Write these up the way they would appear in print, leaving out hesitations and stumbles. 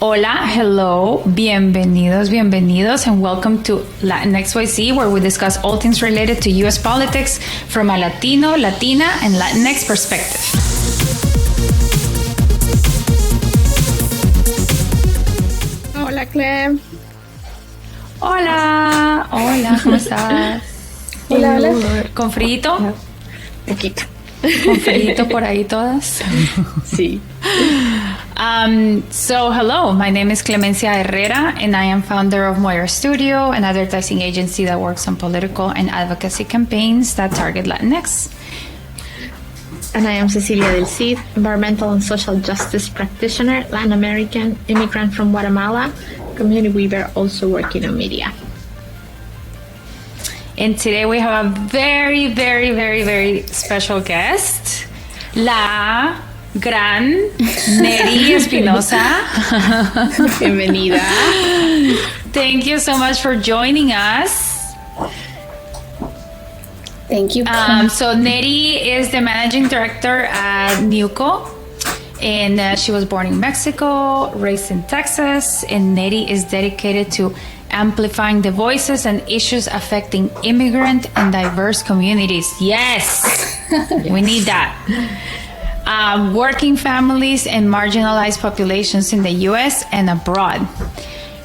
Hola, hello, bienvenidos, and welcome to Latinx YC, where we discuss all things related to U.S. politics from a Latino, Latina, and Latinx perspective. Hola, Clem. Hola, ¿cómo estás? Hola. ¿Con frío? Poquito. ¿Con frío por ahí todas? Sí. So hello, my name is Clemencia Herrera, and I am founder of Moira Studio, an advertising agency that works on political and advocacy campaigns that target Latinx. And I am Cecilia del Cid, environmental and social justice practitioner, Latin American, immigrant from Guatemala, community weaver, also working on media. And today we have a very, very, very, very special guest, la gran Nery Espinoza. Bienvenida. Thank you so much for joining us. Thank you. So Nettie is the managing director at NEWCO, and she was born in Mexico, raised in Texas, and Nettie is dedicated to amplifying the voices and issues affecting immigrant and diverse communities. Yes, we need that. Working families and marginalized populations in the U.S. and abroad.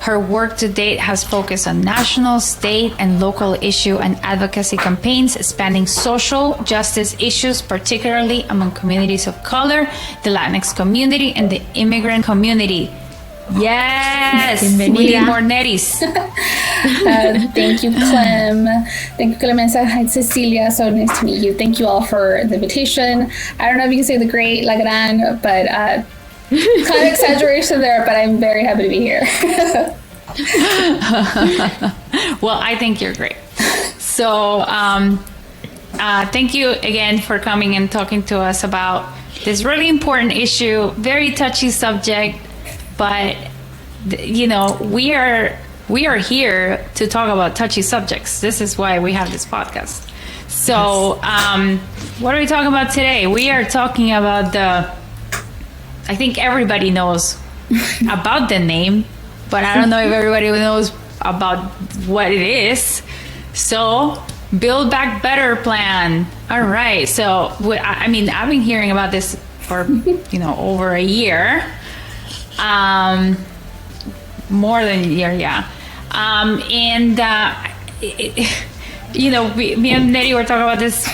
Her work to date has focused on national, state, and local issue and advocacy campaigns spanning social justice issues, particularly among communities of color, the Latinx community, and the immigrant community. Yes! We need more Netties. Thank you, Clem. Thank you, Clemencia. Hi, Cecilia. So nice to meet you. Thank you all for the invitation. I don't know if you can say the great, la gran, but kind of exaggeration there, but I'm very happy to be here. Well, I think you're great. So thank you again for coming and talking to us about this really important issue, very touchy subject, but you know, we are here to talk about touchy subjects. This is why we have this podcast. So what are we talking about today? We are talking about I think everybody knows about the name, but I don't know if everybody knows about what it is. So, Build Back Better plan. All right. So, I mean, I've been hearing about this for, over a year. More than a year, yeah. Me and Nettie were talking about this,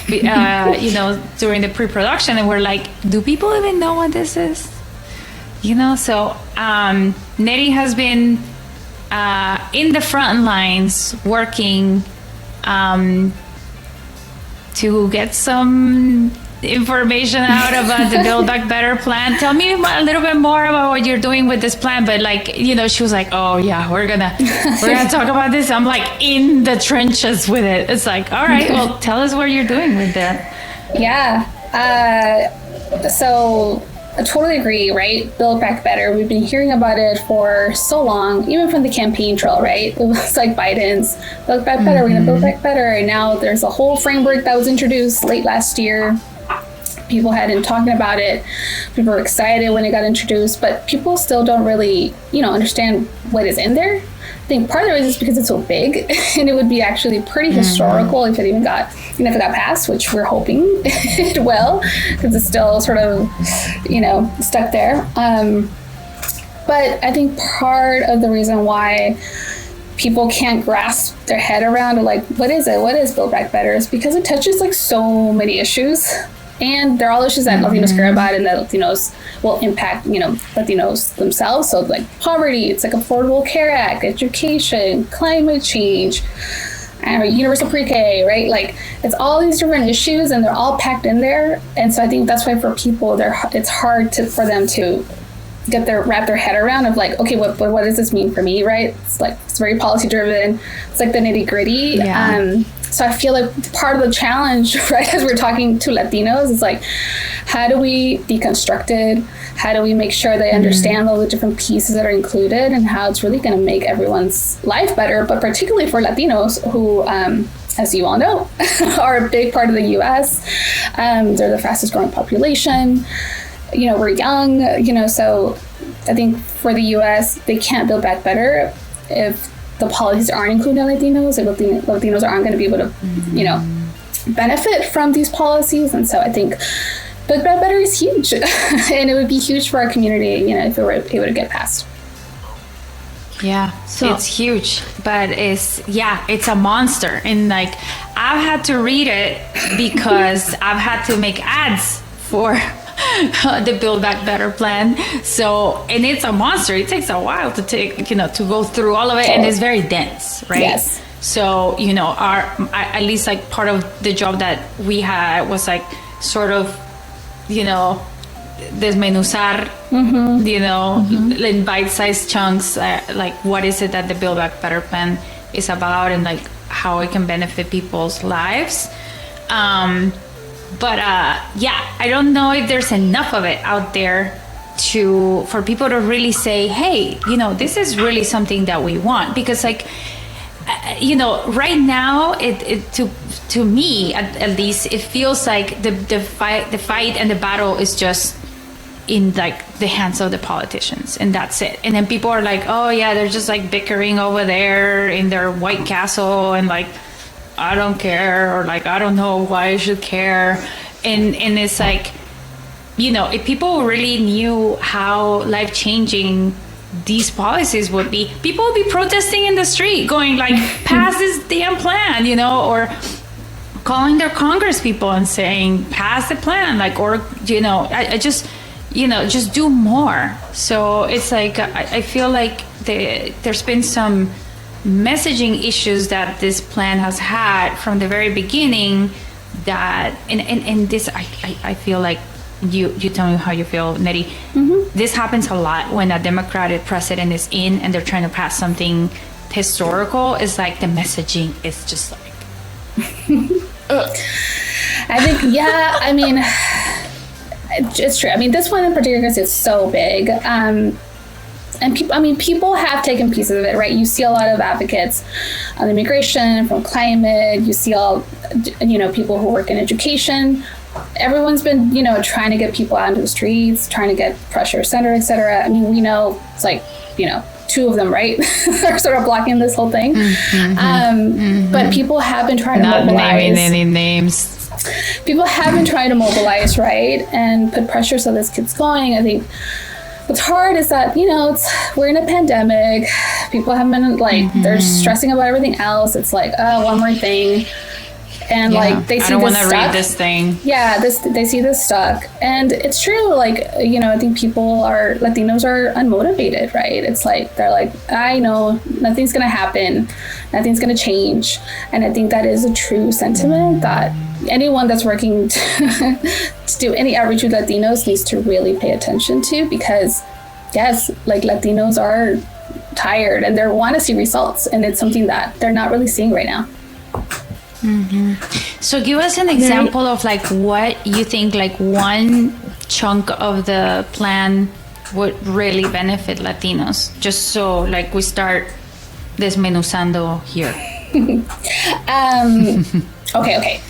during the pre-production, and we're like, do people even know what this is? So Nettie has been in the front lines working to get some information out about the Build Back Better plan. Tell me a little bit more about what you're doing with this plan. But she was like, oh yeah, we're gonna talk about this. I'm like in the trenches with it. It's like, all right, well, tell us what you're doing with that. Yeah. So I totally agree, right? Build Back Better. We've been hearing about it for so long, even from the campaign trail, right? It was like Biden's Build Back Better, we're going to build back better. And now there's a whole framework that was introduced late last year. People had been talking about it. People were excited when it got introduced, but people still don't really, understand what is in there. I think part of the reason is because it's so big, and it would be actually pretty historical if it even got, if it got passed, which we're hoping it will, because it's still sort of, stuck there. But I think part of the reason why people can't grasp their head around, what is it? What is Build Back Better? Is because it touches so many issues. And they're all issues that Latinos care about and that Latinos will impact, Latinos themselves. So poverty, it's Affordable Care Act, education, climate change, universal PreK, right? It's all these different issues and they're all packed in there. And so I think that's why for people, it's hard for them to wrap their head around of okay, what does this mean for me, right? It's very policy driven. It's the nitty gritty. Yeah. So I feel part of the challenge, right, as we're talking to Latinos, is how do we deconstruct it? How do we make sure they understand all the different pieces that are included and how it's really going to make everyone's life better, but particularly for Latinos who, as you all know, are a big part of the U.S. They're the fastest growing population. We're young, so I think for the U.S., they can't build back better if the policies aren't including Latinos, if Latinos aren't going to be able to, benefit from these policies. And so I think Build Back Better is huge. And it would be huge for our community, if it were able to get passed. Yeah, so it's huge, but it's a monster. And like, I've had to read it because I've had to make ads for the Build Back Better plan. So, and it's a monster. It takes a while to to go through all of it, and it's very dense, right? Yes. So, at least like part of the job that we had was like sort of, desmenuzar, in bite-sized chunks, like what is it that the Build Back Better plan is about, and like how it can benefit people's lives. But I don't know if there's enough of it out there for people to really say, hey, this is really something that we want. Because like, right now, to me at least, it feels like the fight and the battle is just in like the hands of the politicians, and that's it. And then people are like, oh yeah, they're just like bickering over there in their White Castle, and like, I don't care, or like, I don't know why I should care. And it's like, if people really knew how life-changing these policies would be, people would be protesting in the street, going like, pass this damn plan, or calling their Congress people and saying, pass the plan, like, or, I just, just do more. So it's like, I feel like there's been some messaging issues that this plan has had from the very beginning, that and this I feel like you tell me how you feel, Nettie. This happens a lot when a Democratic president is in and they're trying to pass something historical. It's like the messaging is just like I think it's true. I mean, this one in particular, because it's so big, and people have taken pieces of it, right? You see a lot of advocates on immigration, from climate. You see all, people who work in education. Everyone's been, trying to get people out into the streets, trying to get pressure, et cetera. I mean, we know it's like, two of them, right, are sort of blocking this whole thing. But people have been trying to mobilize. Not naming any names. People have been trying to mobilize, right, and put pressure so this gets going. I think what's hard is that, we're in a pandemic. People have been like, they're stressing about everything else. It's like, oh, one more thing. And like, they see this stuck. I don't want to read this thing. Yeah, they see this stuck. And it's true. Like, I think Latinos are unmotivated, right? It's like, they're like, I know nothing's going to happen. Nothing's going to change. And I think that is a true sentiment that anyone that's working to do any outreach with Latinos needs to really pay attention to, because yes, like, Latinos are tired and they want to see results, and it's something that they're not really seeing right now. So give us an example of like what you think like one chunk of the plan would really benefit Latinos, just so like we start desmenuzando here. Okay.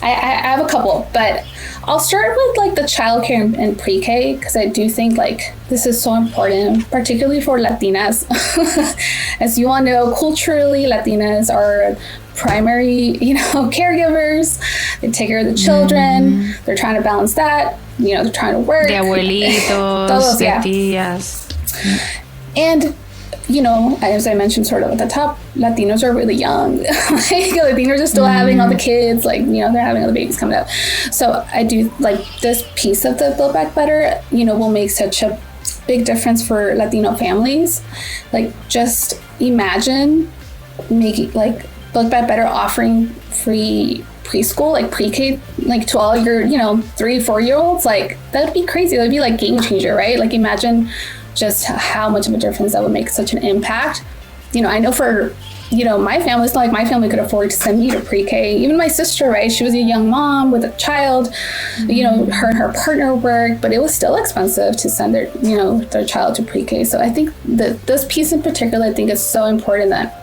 I have a couple, but I'll start with like the childcare and PreK, because I do think like this is so important, particularly for Latinas. As you all know, culturally, Latinas are primary, caregivers. They take care of the children. They're trying to balance that. They're trying to work. De abuelitos, de tías. And as I mentioned sort of at the top, Latinos are really young. Latinos are still having all the kids, like, they're having all the babies coming up. So I do like this piece of the Build Back Better, will make such a big difference for Latino families. Like, just imagine making like Build Back Better offering free preschool, like PreK, like to all your, 3-4-year-olds. Like, that would be crazy. That would be like game changer, right? Like, imagine just how much of a difference that would make such an impact. I know for, my family, it's not like my family could afford to send me to PreK. Even my sister, right? She was a young mom with a child, her and her partner worked, but it was still expensive to send their child to PreK. So I think that this piece in particular, I think is so important that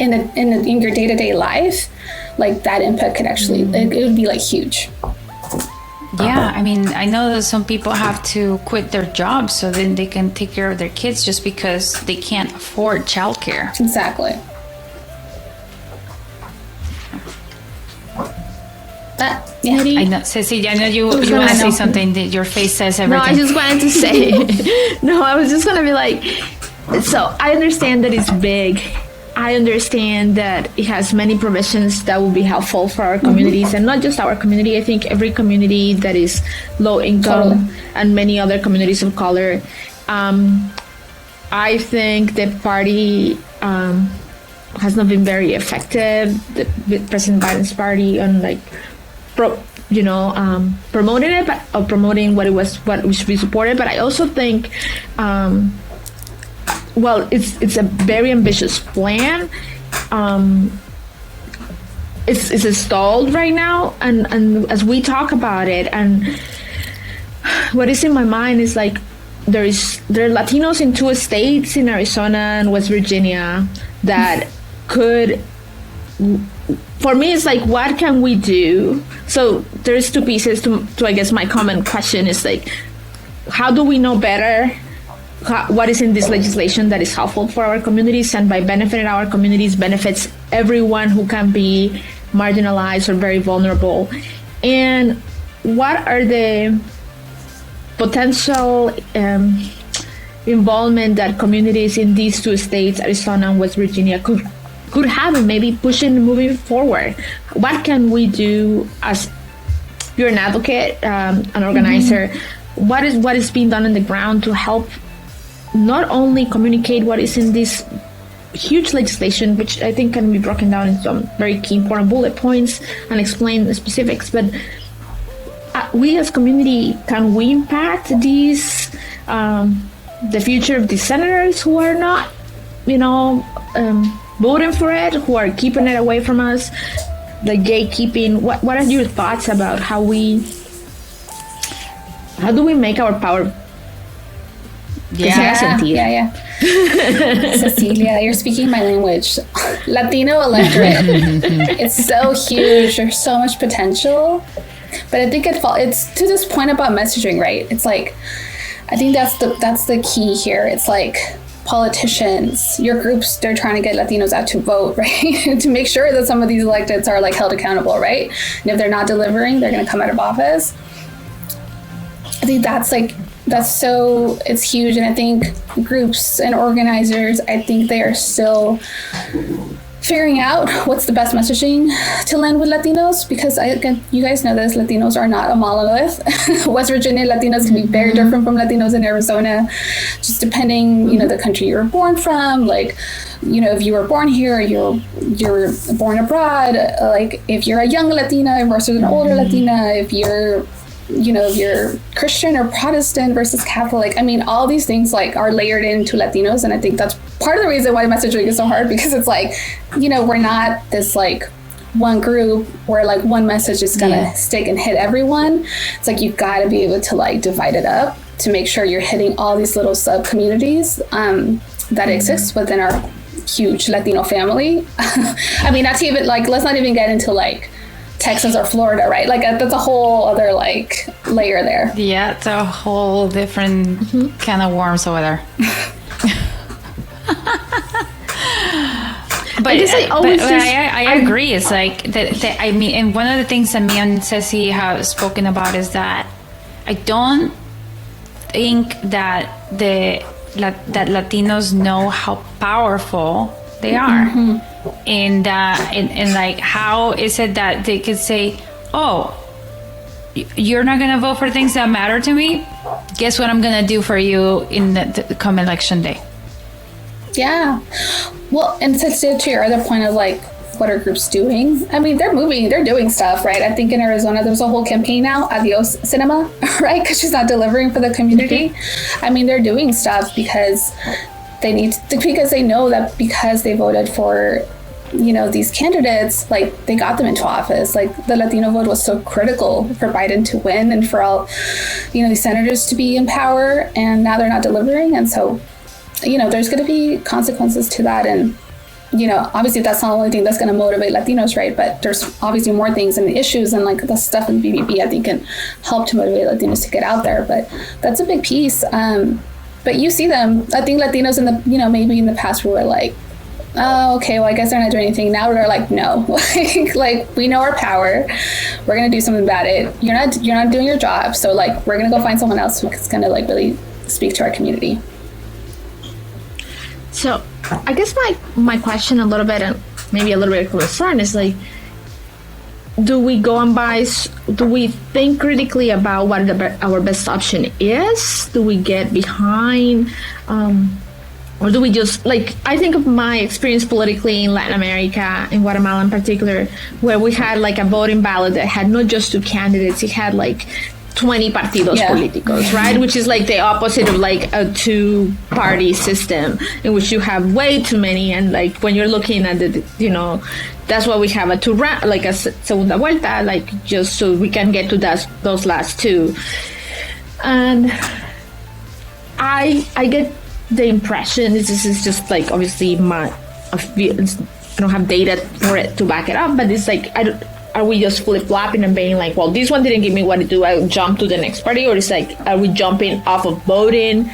in your day-to-day life, like that impact could actually, it would be like huge. Yeah, I mean, I know that some people have to quit their jobs so then they can take care of their kids just because they can't afford childcare. Exactly. Yeah. Nettie? I know, Cecilia, I know you want to say something. That your face says everything. No, I just wanted to say. No, I was just gonna be like. So I understand that it's big. I understand that it has many provisions that will be helpful for our communities, and not just our community. I think every community that is low income and many other communities of color. I think the party has not been very effective. President Biden's party on like, promoting it, or promoting what we should be supported. But I also think. Well, it's a very ambitious plan. It's stalled right now, and as we talk about it, and what is in my mind is like there are Latinos in 2 states, in Arizona and West Virginia, that could. For me, it's like, what can we do? So there's 2 pieces to I guess my common question is like, how do we know better? What is in this legislation that is helpful for our communities, and by benefiting our communities benefits everyone who can be marginalized or very vulnerable, and what are the potential involvement that communities in these 2 states, Arizona and West Virginia, could have, and maybe moving forward. What can we do as you're an advocate, an organizer? What is being done on the ground to help not only communicate what is in this huge legislation, which I think can be broken down in some very key important bullet points and explain the specifics, but we as community, can we impact these, the future of these senators who are not, voting for it, who are keeping it away from us, the gatekeeping? What are your thoughts about how do we make our power? Yeah. Cecilia, you're speaking my language. Latino electorate. It's so huge. There's so much potential. But I think it's to this point about messaging, right? It's like, I think that's the key here. It's like politicians, your groups, they're trying to get Latinos out to vote, right? To make sure that some of these electeds are like held accountable, right? And if they're not delivering, they're going to come out of office. I think it's huge. And I think groups and organizers, I think they are still figuring out what's the best messaging to land with Latinos, because you guys know this, Latinos are not a monolith. West Virginia Latinos can be very different from Latinos in Arizona, just depending, the country you were born from, like, if you were born here, you're born abroad, like if you're a young Latina versus an older Latina, if you're Christian or Protestant versus Catholic. I mean, all these things like are layered into Latinos. And I think that's part of the reason why messaging is so hard, because it's like, we're not this like one group where like one message is going to stick and hit everyone. It's like, you've got to be able to like divide it up to make sure you're hitting all these little sub communities that exist within our huge Latino family. I mean, not to even like, let's not even get into like Texas or Florida, right? Like that's a whole other like layer there. Yeah, it's a whole different can of worms over there. But I agree. It's like that. I mean, and one of the things that me and Ceci have spoken about is that I don't think that that Latinos know how powerful they are. And like, how is it that they could say, oh, you're not going to vote for things that matter to me? Guess what I'm going to do for you in the come election day? Yeah. Well, and to your other point of like, what are groups doing? I mean, they're doing stuff, right? I think in Arizona, there's a whole campaign now, Adios Cinema, right? Because she's not delivering for the community. I mean, they're doing stuff because because they know that because they voted for, these candidates, like they got them into office. Like the Latino vote was so critical for Biden to win and for all, these senators to be in power, and now they're not delivering. And so, there's going to be consequences to that. And obviously that's not the only thing that's going to motivate Latinos, right? But there's obviously more things and issues, and like the stuff in BBB, I think can help to motivate Latinos to get out there. But that's a big piece. But you see them. I think Latinos in the, maybe in the past we were like, oh, okay, well, I guess they're not doing anything. Now they're like, no, like we know our power. We're going to do something about it. You're not doing your job. So like, we're going to go find someone else who's going to like really speak to our community. So I guess my question a little bit, and maybe a little bit of concern, is like, do we think critically about what our best option is? Do we get behind, or do we just, like, I think of my experience politically in Latin America, in Guatemala in particular, where we had like a voting ballot that had not just 2 candidates, it had like 20 partidos políticos, right? Which is like the opposite of like a 2-party system in which you have way too many. And like when you're looking at the, that's why we have a segunda vuelta, like just so we can get to those last 2. And I get the impression, this is just like obviously I don't have data for it to back it up, but it's like, are we just flip-flopping and being like, well, this one didn't give me what to do, I'll jump to the next party? Or it's like, are we jumping off of voting?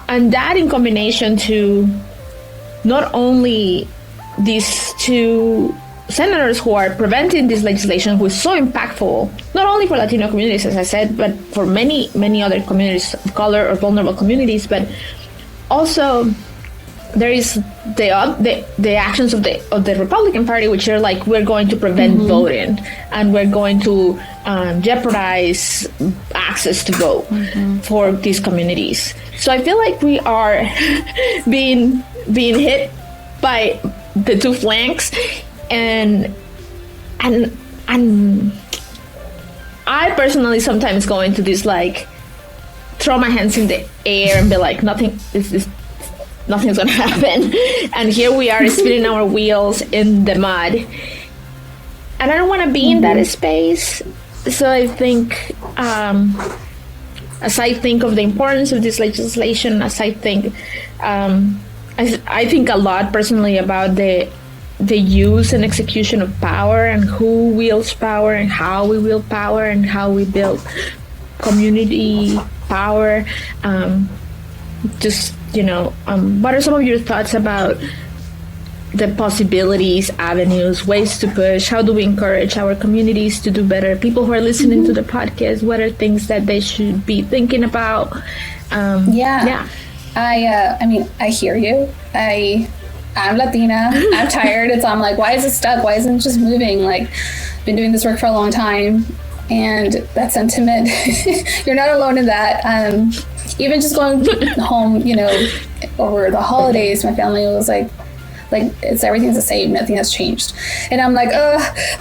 And that in combination to not only these 2 senators who are preventing this legislation, who is so impactful, not only for Latino communities, as I said, but for many, many other communities of color or vulnerable communities, but also there is the actions of the Republican Party, which are like, we're going to prevent voting, and we're going to jeopardize access to vote for these communities. So I feel like we are being hit by the 2 flanks, and I personally sometimes go into this like throw my hands in the air and be like, nothing's gonna happen, and here we are spinning our wheels in the mud, and I don't want to be in that space. So I think, as I think of the importance of this legislation, as I think, I think a lot personally about the use and execution of power, and who wields power, and how we wield power, and how we build community power. What are some of your thoughts about the possibilities, avenues, ways to push? How do we encourage our communities to do better? People who are listening to the podcast, what are things that they should be thinking about? I hear you. I'm Latina. I'm tired. I'm like, why is it stuck? Why isn't it just moving? Like, been doing this work for a long time, and that sentiment, you're not alone in that. Even just going home, over the holidays, my family was like everything's the same, nothing has changed, and I'm like,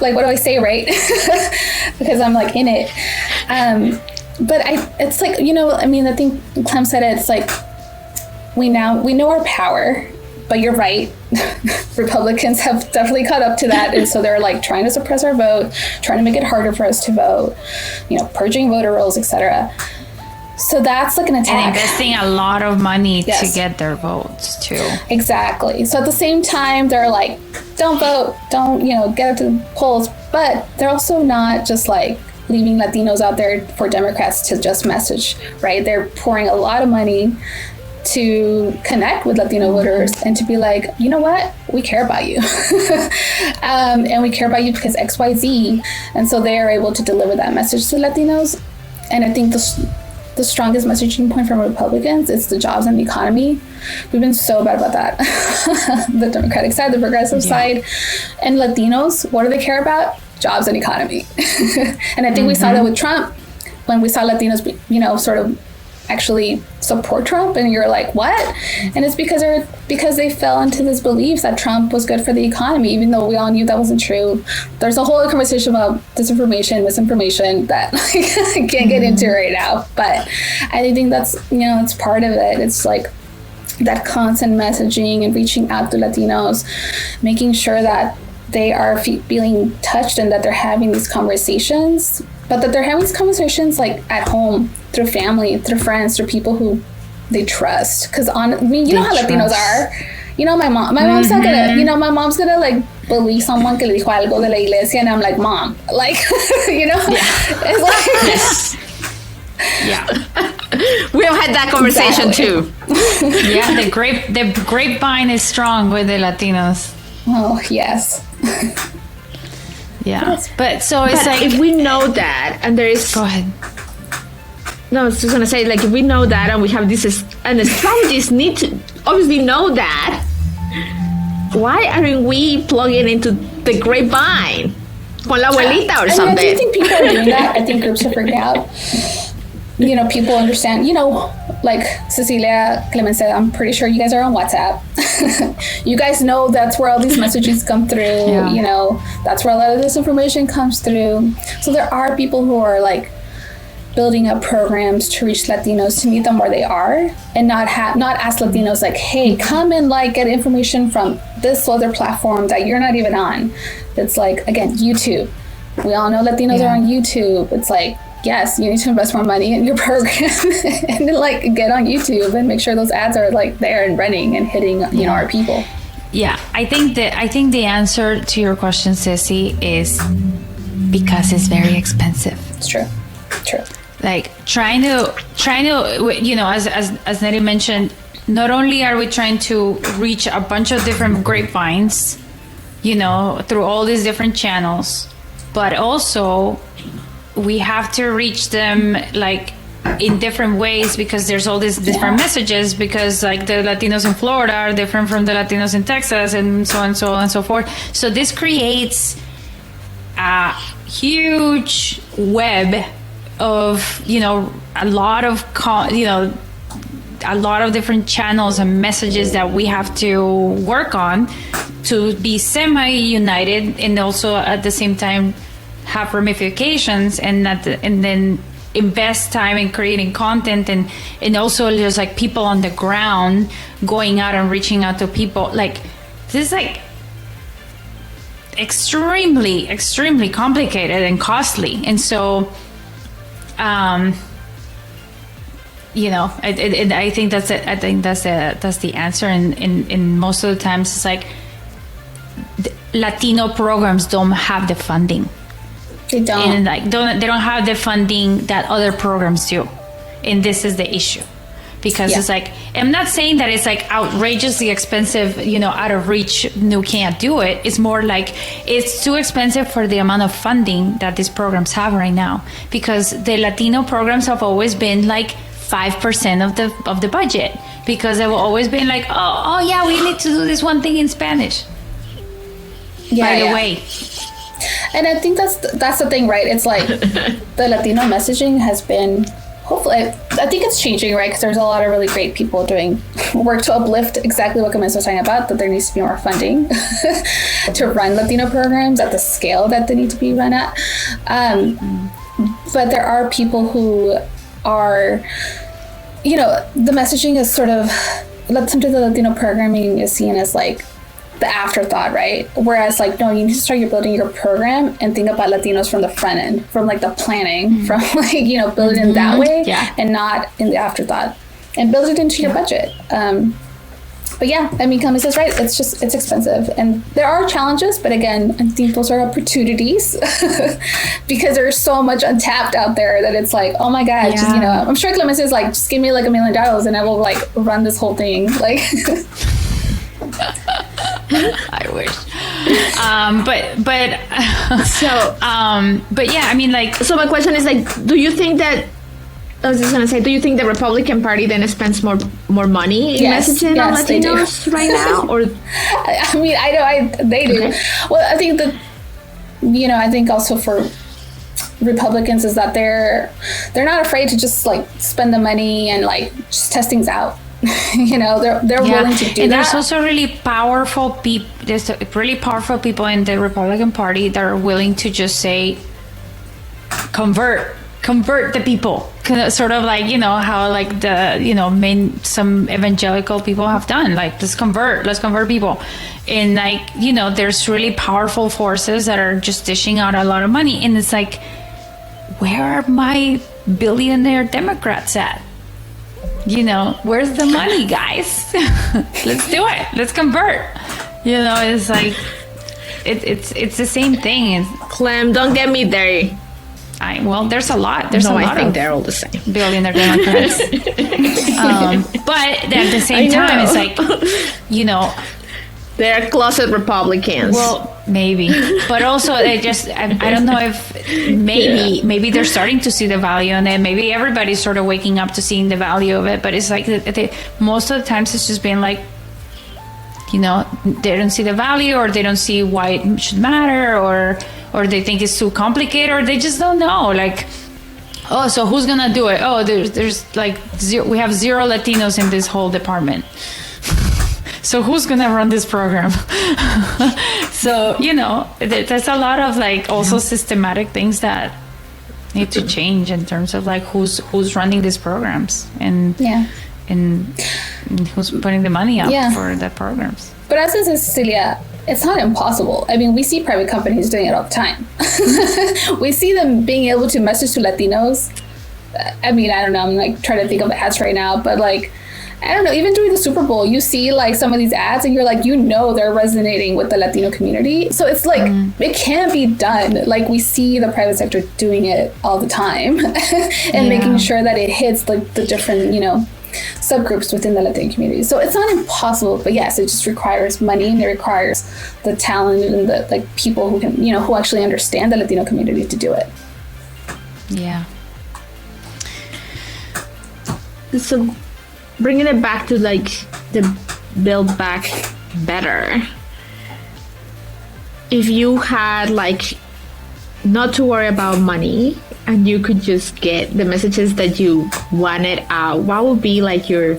like, what do I say, right? Because I'm like in it. But it's like, I think Clem said it. It's like we know our power. But you're right. Republicans have definitely caught up to that. And so they're like trying to suppress our vote, trying to make it harder for us to vote, purging voter rolls, etc. So that's like an attack. And investing a lot of money to get their votes too. Exactly. So at the same time, they're like, don't vote, don't, get up to the polls. But they're also not just like leaving Latinos out there for Democrats to just message, right? They're pouring a lot of money to connect with Latino voters and to be like, you know what, we care about you. And we care about you because XYZ. And so they are able to deliver that message to Latinos. And I think the strongest messaging point from Republicans is the jobs and the economy. We've been so bad about that. The Democratic side, the progressive side. And Latinos, what do they care about? Jobs and economy. And I think we saw that with Trump, when we saw Latinos, sort of actually support Trump, and you're like, what? And it's because they fell into this belief that Trump was good for the economy, even though we all knew that wasn't true. There's a whole other conversation about disinformation, misinformation that I can't get into right now, but I think that's it's part of it. It's like that constant messaging and reaching out to Latinos, making sure that they are feeling touched and that they're having these conversations, but that they're having these conversations like at home, through family, through friends, through people who they trust. Because you know how Latinos are. my mom's not gonna, my mom's gonna like believe someone que le dijo algo de la iglesia, and I'm like, Mom, like, it's like, Yeah. We have had that conversation too. Yeah, the grapevine is strong with the Latinos. Oh, yes. Yeah. But so it's like, if we know that, and there is... Go ahead. No, I was just going to say, like, if we know that and we have this... And astrologists need to obviously know that, why aren't we plugging into the grapevine? Con la abuelita or something? I do think people are doing that. I think groups are freaking out. People understand, like Cecilia, Clemen said, I'm pretty sure you guys are on WhatsApp. You guys know that's where all these messages come through. Yeah. That's where a lot of this information comes through. So there are people who are like building up programs to reach Latinos, to meet them where they are, and not ask Latinos like, hey, come and like get information from this other platform that you're not even on. It's like, again, YouTube. We all know Latinos are on YouTube. It's like, yes, you need to invest more money in your program and then like get on YouTube and make sure those ads are like there and running and hitting our people. Yeah, I think the answer to your question, Ceci, is because it's very expensive. It's true. Like trying to as Nettie mentioned, not only are we trying to reach a bunch of different grapevines, through all these different channels, but also we have to reach them like in different ways, because there's all these different messages, because like the Latinos in Florida are different from the Latinos in Texas, and so on and so forth. So this creates a huge web of a lot of different channels and messages that we have to work on to be semi-united, and also at the same time have ramifications, and then invest time in creating content, and also there's like people on the ground going out and reaching out to people. Like this is like extremely complicated and costly, and so I think that's it. I think that's the answer, and most of the times it's like Latino programs don't have the funding. They don't. And like they don't have the funding that other programs do, and this is the issue, because it's like, I'm not saying that it's like outrageously expensive, out of reach. You can't do it. It's more like it's too expensive for the amount of funding that these programs have right now, because the Latino programs have always been like 5% of the budget, because they've always been like, oh yeah, we need to do this one thing in Spanish. By the way. And I think that's the thing, right? It's like the Latino messaging has been, hopefully, I think it's changing, right? Because there's a lot of really great people doing work to uplift exactly what Camille was talking about, that there needs to be more funding to run Latino programs at the scale that they need to be run at. But there are people who are, the messaging is sort of, sometimes the Latino programming is seen as like the afterthought, right? Whereas like, no, you need to start building your program and think about Latinos from the front end, from like the planning, from like, build it in that way, and not in the afterthought, and build it into your budget. But yeah, I mean, Camille says, right, it's expensive, and there are challenges, but again, I think those are opportunities because there's so much untapped out there that it's like, oh my God, just, I'm sure Clement is like, just give me like $1 million and I will like run this whole thing. Like, I wish. But yeah, I mean, like, so my question is like, do you think that, I was just gonna say, do you think the Republican Party then spends more money in messaging on Latinos right now? Or I mean, they do. Okay. Well, I think that, I think also for Republicans is that they're not afraid to just like spend the money and like just test things out. They're willing to do that. And there's also really powerful people. There's really powerful people in the Republican Party that are willing to just say, convert the people. Sort of like, how like the, some evangelical people have done, like, let's convert people. And like, there's really powerful forces that are just dishing out a lot of money. And it's like, where are my billionaire Democrats at? where's the money, guys? Let's do it. Let's convert. It's like it's the same thing. Clem, don't get me there. There's a lot. There's a lot. I think they're all the same. Billionaire Democrats. But at the same time, it's like, they're closet Republicans. Well, maybe, but also I don't know if maybe they're starting to see the value in it. Maybe everybody's sort of waking up to seeing the value of it. But it's like most of the times it's just been like, they don't see the value, or they don't see why it should matter, or they think it's too complicated, or they just don't know. Like, oh, so who's gonna do it? Oh, there's like we have 0 Latinos in this whole department. So who's gonna run this program? So there's a lot of like also systematic things that need to change in terms of like who's running these programs and who's putting the money up for the programs. But as I said, Cecilia, it's not impossible. I mean, we see private companies doing it all the time. We see them being able to message to Latinos. I mean, I don't know. I'm like trying to think of ads right now, but like, I don't know, even during the Super Bowl, you see like some of these ads and you're like, they're resonating with the Latino community. So it's like, it can be done. Like we see the private sector doing it all the time and making sure that it hits like the different, subgroups within the Latino community. So it's not impossible, but yes, it just requires money, and it requires the talent and the like people who can, who actually understand the Latino community to do it. Yeah. So bringing it back to like the Build Back Better, if you had like not to worry about money and you could just get the messages that you wanted out, what would be like your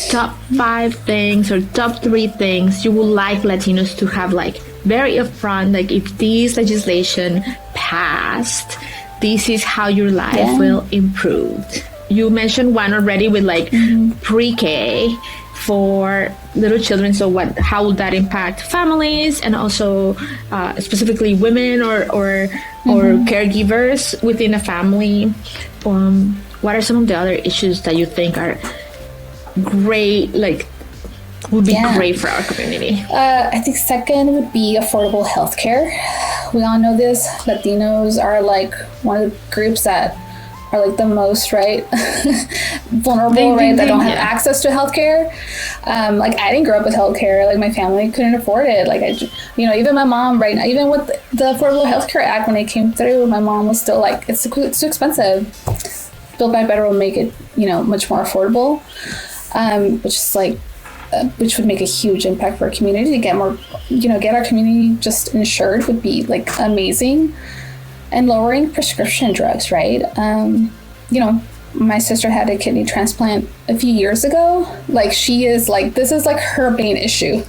top 5 things or top 3 things you would like Latinos to have like very upfront, like if this legislation passed, this is how your life will improve? You mentioned one already with like PreK for little children. So how would that impact families and also specifically women or caregivers within a family? What are some of the other issues that you think are great, like would be great for our community? I think second would be affordable healthcare. We all know this. Latinos are like one of the groups that are like the most vulnerable, that don't have access to healthcare. Like I didn't grow up with healthcare. Like my family couldn't afford it. Like even my mom right now, even with the Affordable Healthcare Act when it came through, my mom was still like, it's too expensive. Build Back Better will make it much more affordable, which would make a huge impact for our community. To get more, get our community just insured would be like amazing. And lowering prescription drugs, right? My sister had a kidney transplant a few years ago. Like she is like, this is like her main issue.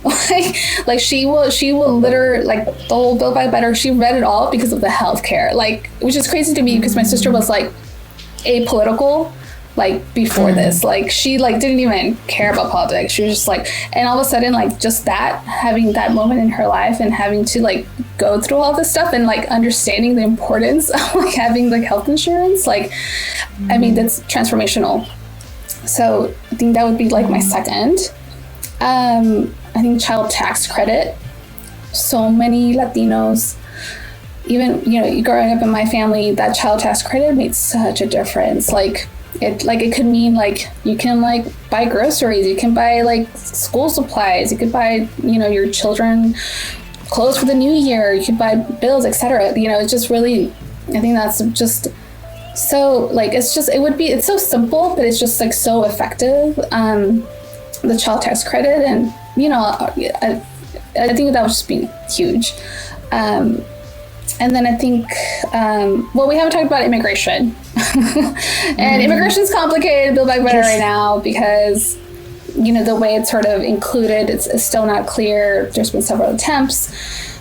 like she will literally, like the whole Build Back Better, she read it all because of the healthcare. Like, which is crazy to me because my sister was like apolitical like before this. Like she like didn't even care about politics. She was just like, and all of a sudden like just that, having that moment in her life and having to like go through all this stuff and like understanding the importance of like having like health insurance, like I mean that's transformational. So I think that would be like my second. I think child tax credit. So many Latinos, even growing up in my family, that child tax credit made such a difference. It could mean like you can like buy groceries, you can buy like school supplies, you could buy your children clothes for the new year, you could buy bills, etc. It's just really, I think that's just so like it's so simple, but it's just like so effective. The child tax credit, and I think that would just be huge. And then I think, we haven't talked about immigration. And immigration's complicated, Build Back Better right now, because, the way it's sort of included, it's still not clear. There's been several attempts.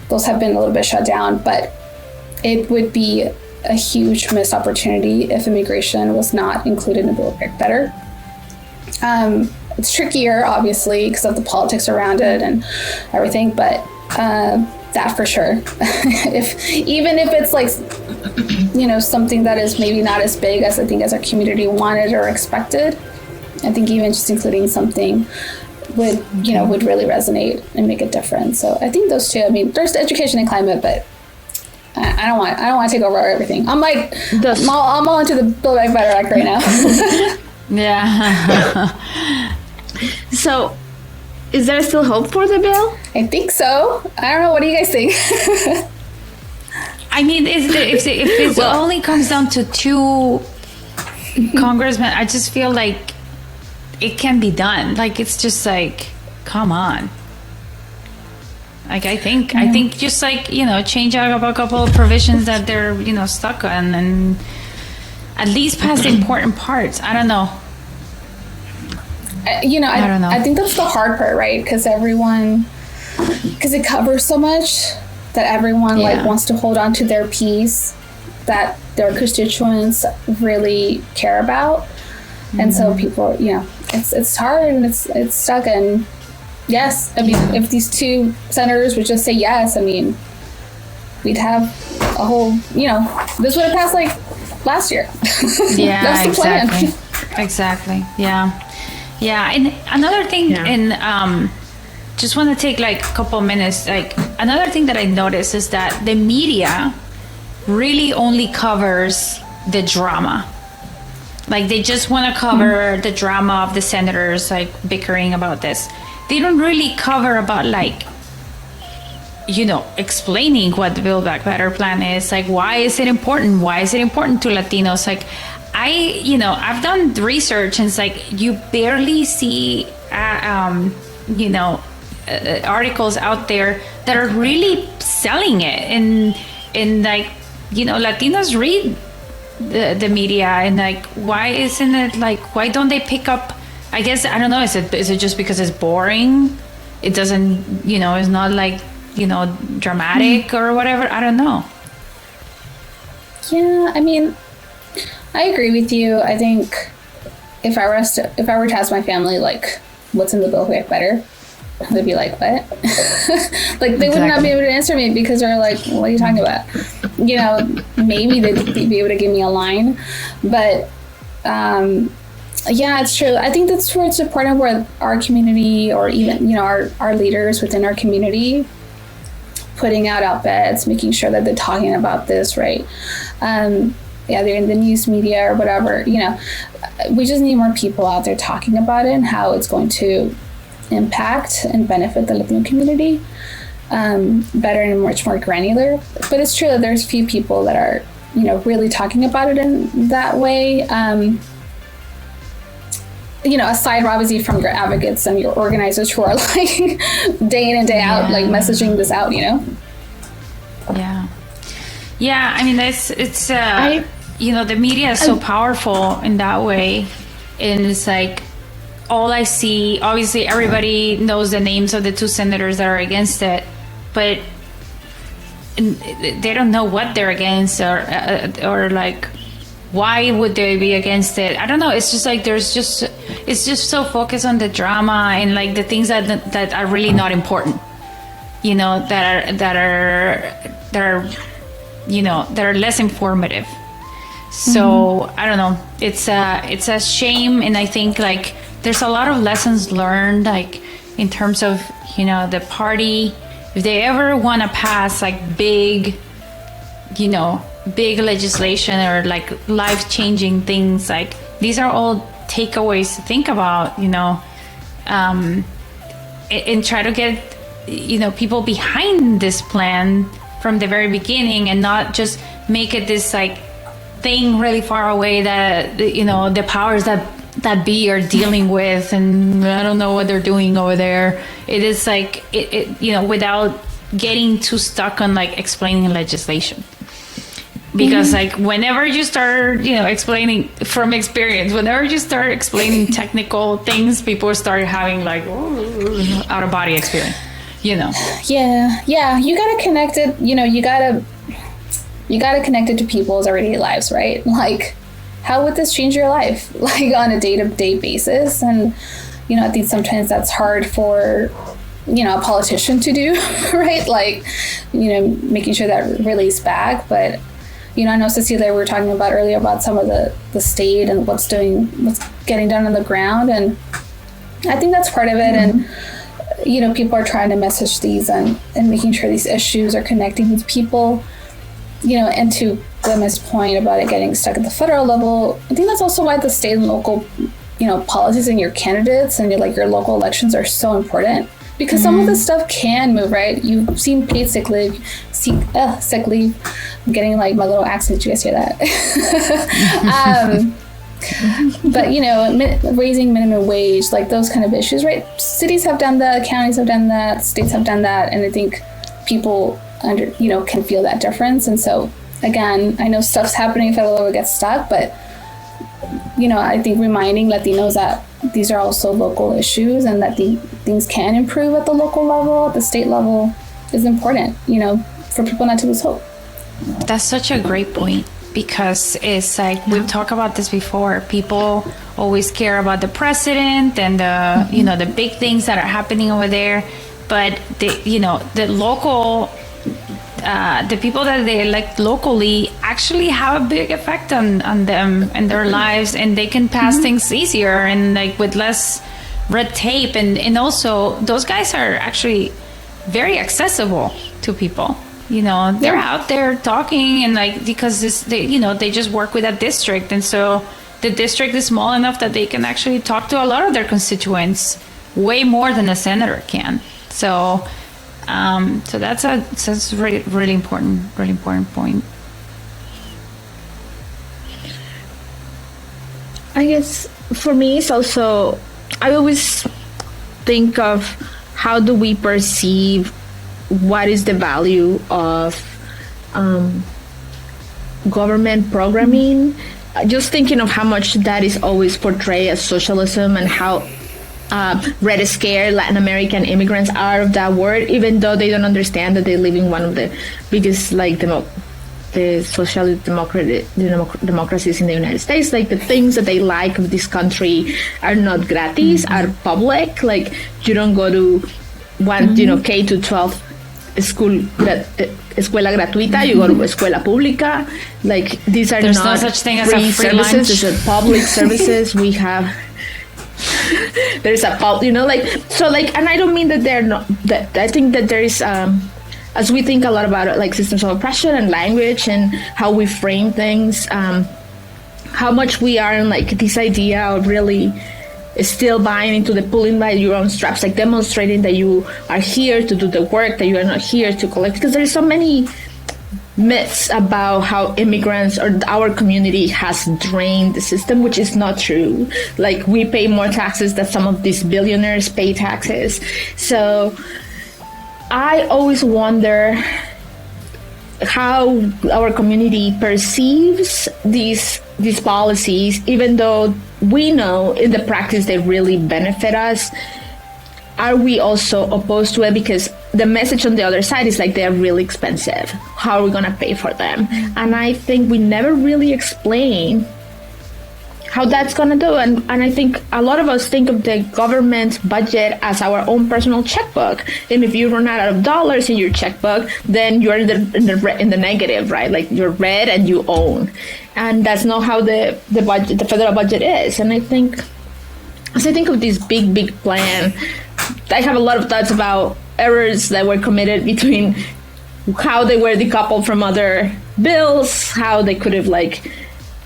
Those have been a little bit shut down, but it would be a huge missed opportunity if immigration was not included in Build Back Better. It's trickier, obviously, because of the politics around it and everything, but that for sure. Even if it's like, something that is maybe not as big as I think as our community wanted or expected, I think even just including something would really resonate and make a difference. So I think those two. I mean, there's education and climate, but I don't want to take over everything. I'm like, I'm all into the Build Back Better Act right now. Yeah. So, is there still hope for the bill? I think so. I don't know. What do you guys think? I mean, if it only comes down to 2 congressmen, I just feel like it can be done. Like, it's just like, come on. Like, I think just like, change out a couple of provisions that they're, stuck on, and at least pass the important parts. I don't know. I don't know. I think that's the hard part, right? Because it covers so much that everyone wants to hold on to their piece that their constituents really care about. Mm-hmm. And so people, it's hard and it's stuck. And yes, I mean, if these 2 senators would just say yes, I mean, we'd have a whole, this would have passed like last year. Yeah, that's the plan. Exactly. Yeah. Yeah. And another thing, just want to take like a couple minutes. Like, another thing that I noticed is that the media really only covers the drama. Like, they just want to cover the drama of the senators like bickering about this. They don't really cover about like, explaining what the Build Back Better plan is. Like, why is it important? Why is it important to Latinos? Like, I've done research, and it's like you barely see, articles out there that are really selling it, and like, Latinos read the media, and like, why isn't it like, why don't they pick up? I guess, I don't know, is it just because it's boring? It doesn't, it's not like, dramatic or whatever. I don't know. Yeah, I mean, I agree with you. I think if I were to ask my family, like, what's in the Build Back Better, they'd be like, what? Like, they would not be able to answer me, because they're like, what are you talking about? Maybe they'd be able to give me a line, but yeah, it's true. I think that's where it's important, where our community, or even our leaders within our community, putting out op-eds, making sure that they're talking about this, right? They're in the news media or whatever. We just need more people out there talking about it and how it's going to impact and benefit the Latino community better and much more granular. But it's true that there's few people that are really talking about it in that way. Aside obviously from your advocates and your organizers who are like day in and day out, like messaging this out, Yeah. I mean, it's the media is so powerful in that way. And it's like, all I see, obviously everybody knows the names of the 2 senators that are against it, but they don't know what they're against, or like, why would they be against it? I don't know. It's just like, it's just so focused on the drama and like the things that are really not important, that are less informative. So I don't know. It's a shame, and I think like there's a lot of lessons learned, like in terms of the party. If they ever want to pass like big legislation or like life-changing things, like these are all takeaways to think about, and try to get people behind this plan from the very beginning, and not just make it this like thing really far away that the powers that be are dealing with, and I don't know what they're doing over there. It is like it without getting too stuck on like explaining legislation. Because like whenever you start, explaining from experience, whenever you start explaining technical things, people start having like out of body experience, Yeah. You gotta connect it. You gotta connect it to people's everyday lives, right? Like, how would this change your life, like on a day-to-day basis? And I think sometimes that's hard for a politician to do, right? Like, making sure that relays back, but. I know Cecilia, we were talking about earlier about some of the state and what's getting done on the ground, and I think that's part of it. And people are trying to message these and making sure these issues are connecting with people, and to Glemma's point about it getting stuck at the federal level, I think that's also why the state and local, policies and your candidates and your local elections are so important, because some of this stuff can move, right? You've seen paid sick leave, sick leave. I'm getting my little accent. Did you guys hear that? But raising minimum wage, those kind of issues, right? Cities have done that, counties have done that, states have done that, and I think people can feel that difference. And so again, I know stuff's happening if federal level gets stuck, but I think reminding Latinos that these are also local issues and that things can improve at the local level, at the state level, is important, for people not to lose hope. That's such a great point, because it's we've talked about this before. People always care about the president and the big things that are happening over there, but the local the people that they elect locally actually have a big effect on them and their lives, and they can pass things easier and with less red tape, and also those guys are actually very accessible to people. They're out there talking and because they just work with that district, and so the district is small enough that they can actually talk to a lot of their constituents way more than a senator can. So that's a really, really important point. I guess for me, it's also, I always think of how do we perceive what is the value of government programming. Just thinking of how much that is always portrayed as socialism, and how red scared Latin American immigrants are of that word, even though they don't understand that they live in one of the biggest the social democracies in the United States. The things that they like of this country are not gratis, are public. You don't go to K to 12 escuela gratuita, you go to escuela pública. These are There's not no such thing as free a free services. lunch. These are public services. We have there's a and I don't mean that they're not, that I think that there is as we think a lot about it, systems of oppression and language and how we frame things, how much we are in this idea of really still buying into the pulling by your own straps, demonstrating that you are here to do the work, that you are not here to collect, because there are so many myths about how immigrants or our community has drained the system, which is not true. We pay more taxes than some of these billionaires pay taxes. So I always wonder how our community perceives these policies, even though we know in the practice they really benefit us. Are we also opposed to it because the message on the other side is they're really expensive? How are we going to pay for them? And I think we never really explain how that's going to do. And I think a lot of us think of the government budget as our own personal checkbook. And if you run out of dollars in your checkbook, then you're in the negative, right? You're red and you own. And that's not how the budget, the federal budget is. And I think, as I think of this big plan, I have a lot of thoughts about errors that were committed between how they were decoupled from other bills, how they could have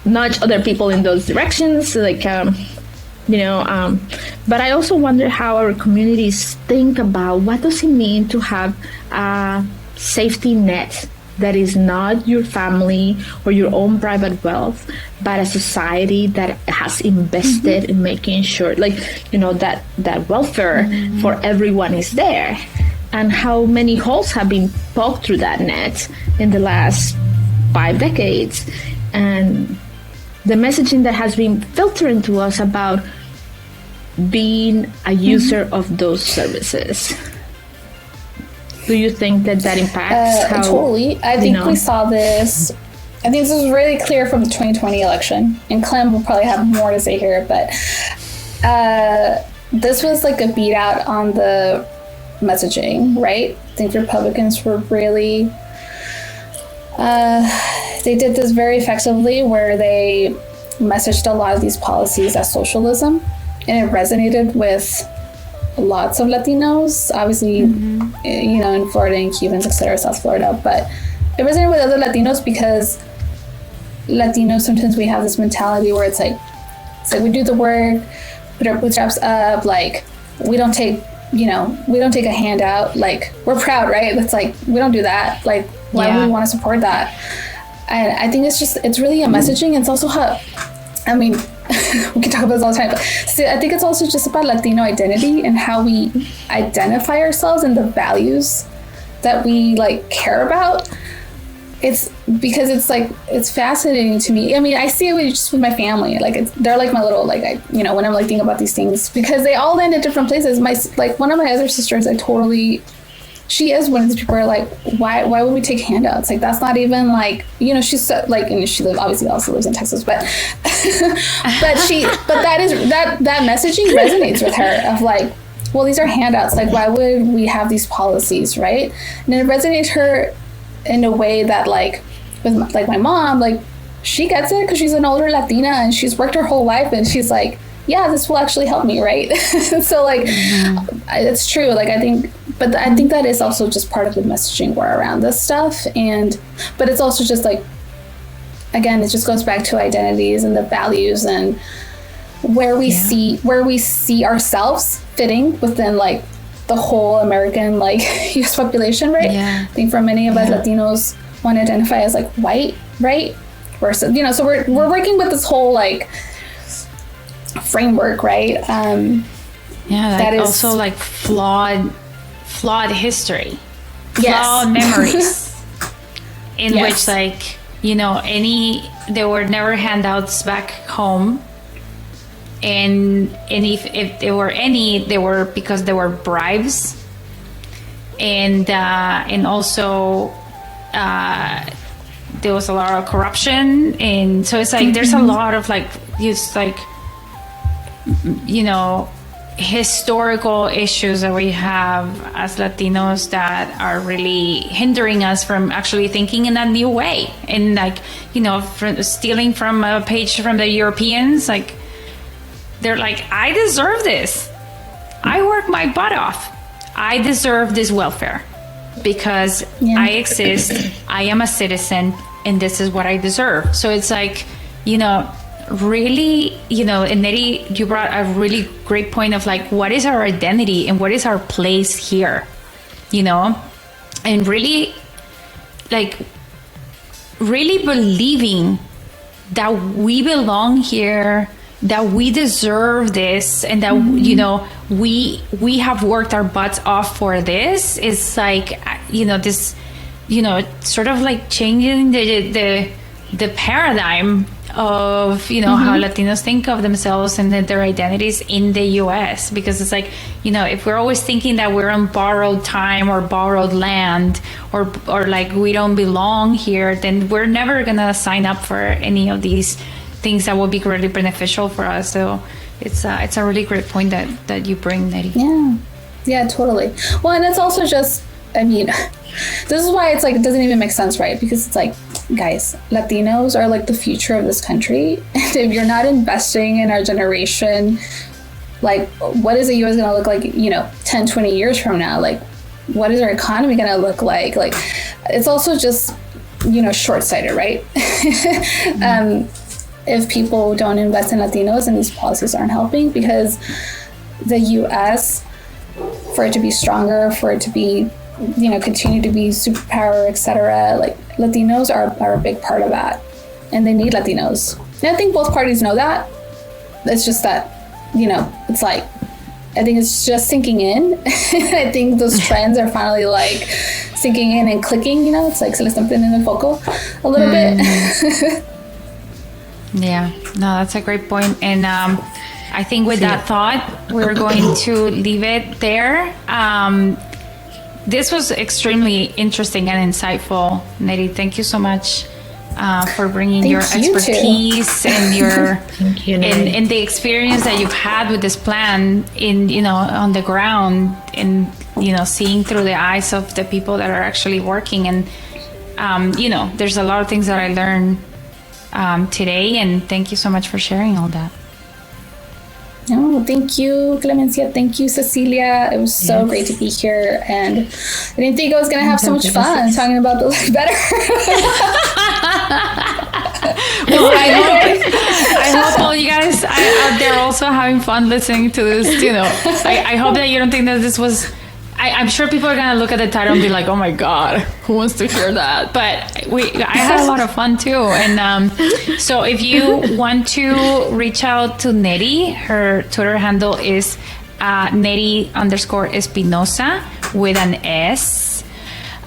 nudge other people in those directions, but I also wonder how our communities think about what does it mean to have a safety net that is not your family or your own private wealth, but a society that has invested in making sure that welfare for everyone is there, and how many holes have been poked through that net in the last 5 decades, and the messaging that has been filtering to us about being a user of those services. Do you think that impacts how... Totally. I think we saw this. I think this was really clear from the 2020 election, and Clem will probably have more to say here, but this was a beat out on the messaging, right? I think Republicans were really They did this very effectively where they messaged a lot of these policies as socialism, and it resonated with lots of Latinos, obviously, you know, in Florida and Cubans, etc., South Florida, but it resonated with other Latinos because Latinos, sometimes we have this mentality where it's like we do the work, put our bootstraps up, like we don't take a handout, like we're proud, right? It's like, we don't do that. Like, why would we want to support that? And I think it's really a messaging. It's also how, I mean, we can talk about this all the time, but I think it's also just about Latino identity and how we identify ourselves and the values that we like care about. It's because it's fascinating to me. I mean, I see it just with my family. Like, they're like my little, like, when I'm like thinking about these things, because they all land at different places. One of my other sisters, she is one of these people who are like, why would we take handouts? Like, that's not even like, she's so, like, and she obviously also lives in Texas, but that messaging resonates with her of like, well, these are handouts. Like, why would we have these policies, right? And it resonates her in a way that, like, with my mom, like, she gets it because she's an older Latina and she's worked her whole life, and she's like, yeah, this will actually help me, right? So, like, it's true. Like, I think that is also just part of the messaging war around this stuff. But it's also just like, again, it just goes back to identities and the values and where we see ourselves fitting within, like, the whole American, like, U.S. population, right? I think for many of us Latinos want to identify as like white, right? Versus, so we're working with this whole like framework, right? That is also like flawed history, flawed memories, in which, like, there were never handouts back home. And if there were any, they were because there were bribes, and also there was a lot of corruption, and so it's like there's a lot of like historical issues that we have as Latinos that are really hindering us from actually thinking in a new way, and like from stealing from a page from the Europeans, like. They're like, I deserve this. I work my butt off. I deserve this welfare because I exist. I am a citizen, and this is what I deserve. So it's like, really, and Nettie, you brought a really great point of like, what is our identity and what is our place here, and really, like, really believing that we belong here, that we deserve this, and that we have worked our butts off for this. Is like this sort of like changing the paradigm of how Latinos think of themselves and their identities in the US, because it's like if we're always thinking that we're on borrowed time or borrowed land or like we don't belong here, then we're never gonna sign up for any of these things that will be really beneficial for us. So it's a really great point that you bring, Nettie. Yeah, totally. Well, and it's also just, I mean, this is why it's like, it doesn't even make sense, right? Because it's like, guys, Latinos are like the future of this country. And if you're not investing in our generation, like, what is the U.S. going to look like, 10, 20 years from now? Like, what is our economy going to look like? Like, it's also just, short-sighted, right? If people don't invest in Latinos, and these policies aren't helping, because the U.S., for it to be stronger, for it to be, continue to be superpower, etc., like, Latinos are a big part of that, and they need Latinos. And I think both parties know that. It's just that, it's like, I think it's just sinking in. I think those trends are finally like sinking in and clicking. It's like se le están prendiendo el foco a little bit. Yeah, no, that's a great point. And I think with that thought, we're going to leave it there. This was extremely interesting and insightful. Nettie, thank you so much for bringing your expertise and your and the experience that you've had with this plan on the ground, and seeing through the eyes of the people that are actually working. And there's a lot of things that I learned today, and thank you so much for sharing all that. No, thank you, Clemencia. Thank you, Cecilia. It was so great to be here, and I didn't think I was going to have so much fun talking about Build Back Better. Well, I hope all you guys out there also having fun listening to this. I hope that you don't think that this was. I'm sure people are gonna look at the title and be like, "Oh my God, who wants to hear that?" But I had a lot of fun too. And so if you want to reach out to Nettie, her Twitter handle is Nettie_Espinoza with an S.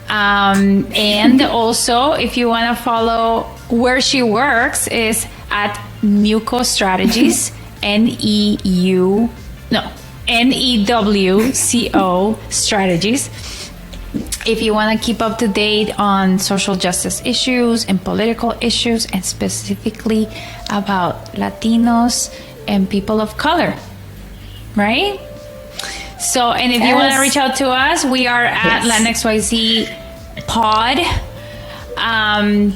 And also, if you want to follow where she works, is at NEWCO Strategies, NEWCO Strategies. If you want to keep up to date on social justice issues and political issues, and specifically about Latinos and people of color, right? So, and if you want to reach out to us, we are at LatinxYZ Pod. And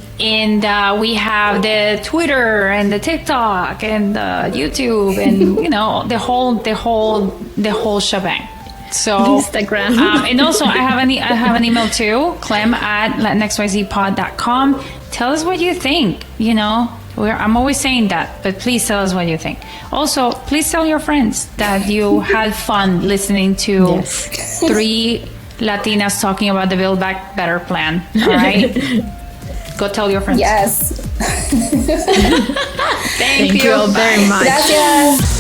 we have the Twitter and the TikTok and the YouTube and the whole shebang. So Instagram. And also I have an email too, clem@latinxyzpod.com. Tell us what you think. I'm always saying that, but please tell us what you think. Also, please tell your friends that you had fun listening to three Latinas talking about the Build Back Better plan. All right? Go tell your friends. Yes. Thank you all very much. Gracias.